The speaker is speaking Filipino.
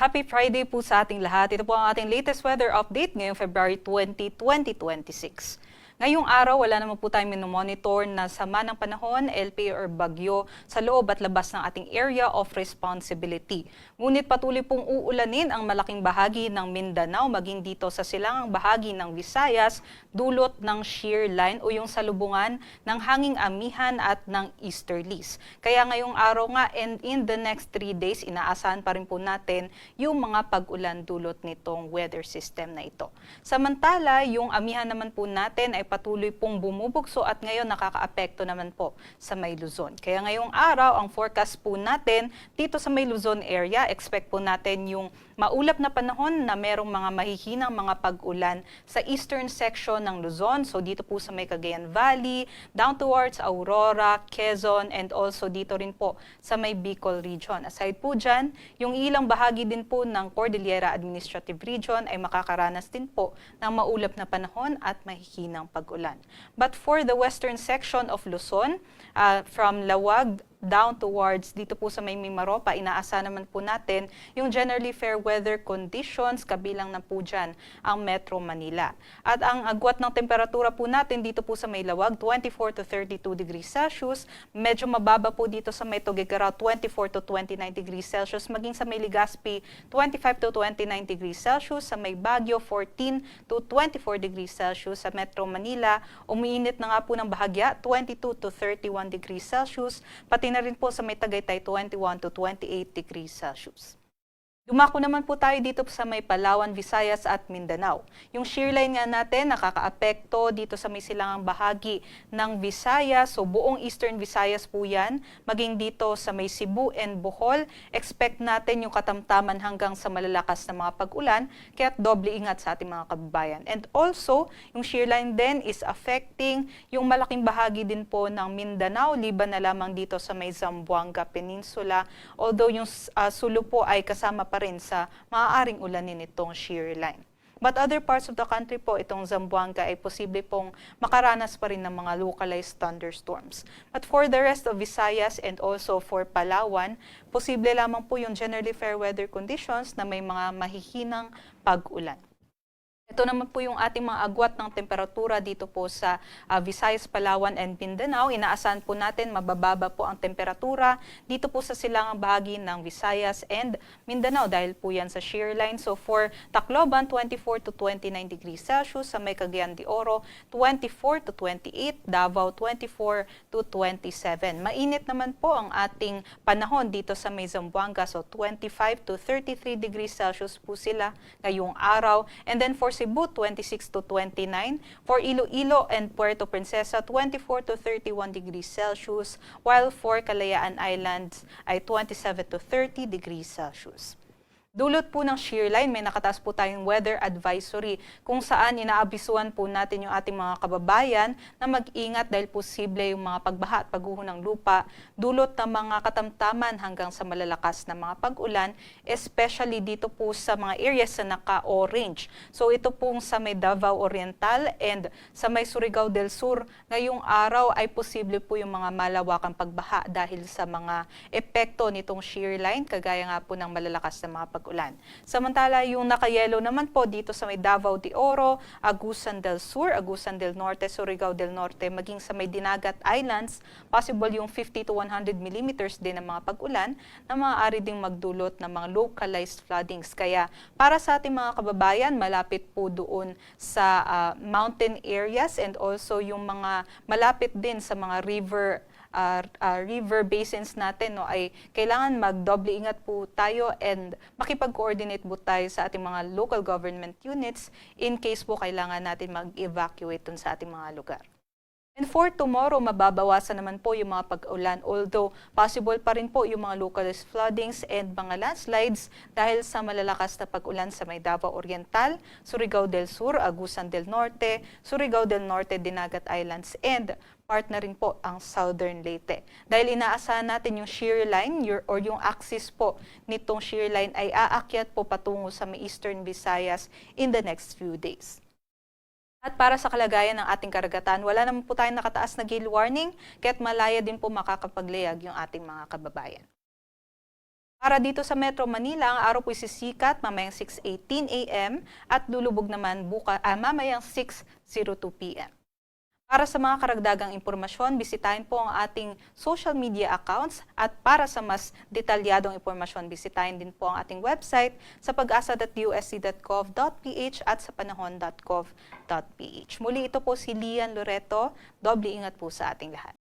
Happy Friday po sa ating lahat. Ito po ang ating latest weather update ngayong February 20, 2026. Ngayong araw, wala naman po tayong minomonitor na sama ng panahon, LPA or bagyo sa loob at labas ng ating area of responsibility. Ngunit patuloy pong uulanin ang malaking bahagi ng Mindanao, maging dito sa silangang bahagi ng Visayas, dulot ng shear line o yung salubungan ng hanging amihan at ng easterlies. Kaya ngayong araw nga and in the next 3 days, inaasahan pa rin po natin yung mga pag-ulan dulot nitong weather system na ito. Samantala, yung amihan naman po natin ay patuloy pong bumubugso at ngayon nakakaapekto naman po sa May Luzon. Kaya ngayong araw, ang forecast po natin dito sa May Luzon area, expect po natin yung maulap na panahon na merong mga mahihinang mga pag-ulan sa eastern section ng Luzon. So dito po sa may Cagayan Valley, down towards Aurora, Quezon, and also dito rin po sa may Bicol region. Aside po dyan, yung ilang bahagi din po ng Cordillera Administrative Region ay makakaranas din po ng maulap na panahon at mahihinang pag-ulan. But for the western section of Luzon, from Lawag down towards dito po sa may Mimaropa, inaasa naman po natin yung generally fair weather conditions, kabilang na po dyan ang Metro Manila. At ang agwat ng temperatura po natin dito po sa may Lawag, 24 to 32 degrees Celsius. Medyo mababa po dito sa may Tuguegarao, 24 to 29 degrees Celsius. Maging sa may Legazpi, 25 to 29 degrees Celsius. Sa may Baguio, 14 to 24 degrees Celsius. Sa Metro Manila, umiinit na nga po ng bahagya, 22 to 31 degrees Celsius. Pati na rin po sa may Tagaytay, 21 to 28 degrees Celsius. Dumako naman po tayo dito sa may Palawan, Visayas at Mindanao. Yung shear line nga natin nakakaapekto dito sa may silangang bahagi ng Visayas. So buong Eastern Visayas po yan. Maging dito sa may Cebu and Bohol, expect natin yung katamtaman hanggang sa malalakas na mga pag-ulan. Kaya't doble ingat sa ating mga kababayan. And also, yung shear line din is affecting yung malaking bahagi din po ng Mindanao, liban na lamang dito sa may Zamboanga Peninsula. Although yung Sulu po ay kasama pa rin sa maaaring ulanin itong shear line. But other parts of the country po, itong Zamboanga ay posible pong makaranas pa rin ng mga localized thunderstorms. But for the rest of Visayas and also for Palawan, posible lamang po yung generally fair weather conditions na may mga mahihinang pag-ulan. Ito naman po yung ating mga agwat ng temperatura dito po sa Visayas, Palawan, and Mindanao. Inaasahan po natin mabababa po ang temperatura dito po sa silangang bahagi ng Visayas and Mindanao dahil po yan sa shear line. So for Tacloban, 24 to 29 degrees Celsius. Sa may Cagayan de Oro, 24 to 28. Davao, 24 to 27. Mainit naman po ang ating panahon dito sa may Zamboanga. So 25 to 33 degrees Celsius po sila ngayong araw. And then for Cebu, 26 to 29. For Iloilo and Puerto Princesa, 24 to 31 degrees Celsius. While for Kalayaan Islands ay 27 to 30 degrees Celsius. Dulot po ng shear line, may nakataas po tayong weather advisory kung saan inaabisuan po natin yung ating mga kababayan na mag-ingat dahil posible yung mga pagbaha at pagguho ng lupa, dulot ng mga katamtaman hanggang sa malalakas na mga pag-ulan, especially dito po sa mga areas na naka-orange. So ito pong sa may Davao Oriental and sa may Surigao del Sur, ngayong araw ay posible po yung mga malawakang pagbaha dahil sa mga epekto nitong shear line, kagaya nga po ng malalakas na mga pag-ulan. Samantala, yung naka-yellow naman po dito sa may Davao de Oro, Agusan del Sur, Agusan del Norte, Surigao del Norte, maging sa may Dinagat Islands, possible yung 50 to 100 millimeters din ng mga pag-ulan na maaari ding magdulot ng mga localized floodings. Kaya para sa ating mga kababayan, malapit po doon sa mountain areas and also yung mga malapit din sa mga river basins natin, no, ay kailangan magdoble ingat po tayo and makipag-coordinate po tayo sa ating mga local government units in case po kailangan natin mag-evacuate dun sa ating mga lugar. And for tomorrow, mababawasan naman po yung mga pag-ulan, although possible pa rin po yung mga localized floodings and mga landslides dahil sa malalakas na pag-ulan sa may Davao Oriental, Surigao del Sur, Agusan del Norte, Surigao del Norte, Dinagat Islands, and part na rin po ang Southern Leyte. Dahil inaasahan natin yung shear line or yung axis po nitong shear line ay aakyat po patungo sa may Eastern Visayas in the next few days. At para sa kalagayan ng ating karagatan, wala naman po tayong nakataas na gale warning, kaya't malaya din po makakapaglayag yung ating mga kababayan. Para dito sa Metro Manila, ang araw po'y sisikat mamayang 6:18 a.m. at lulubog naman mamayang 6:02 p.m. Para sa mga karagdagang impormasyon, bisitahin po ang ating social media accounts at para sa mas detalyadong impormasyon, bisitahin din po ang ating website sa pag-asa.usc.gov.ph at sa panahon.gov.ph. Muli ito po si Lian Loreto. Doble ingat po sa ating lahat.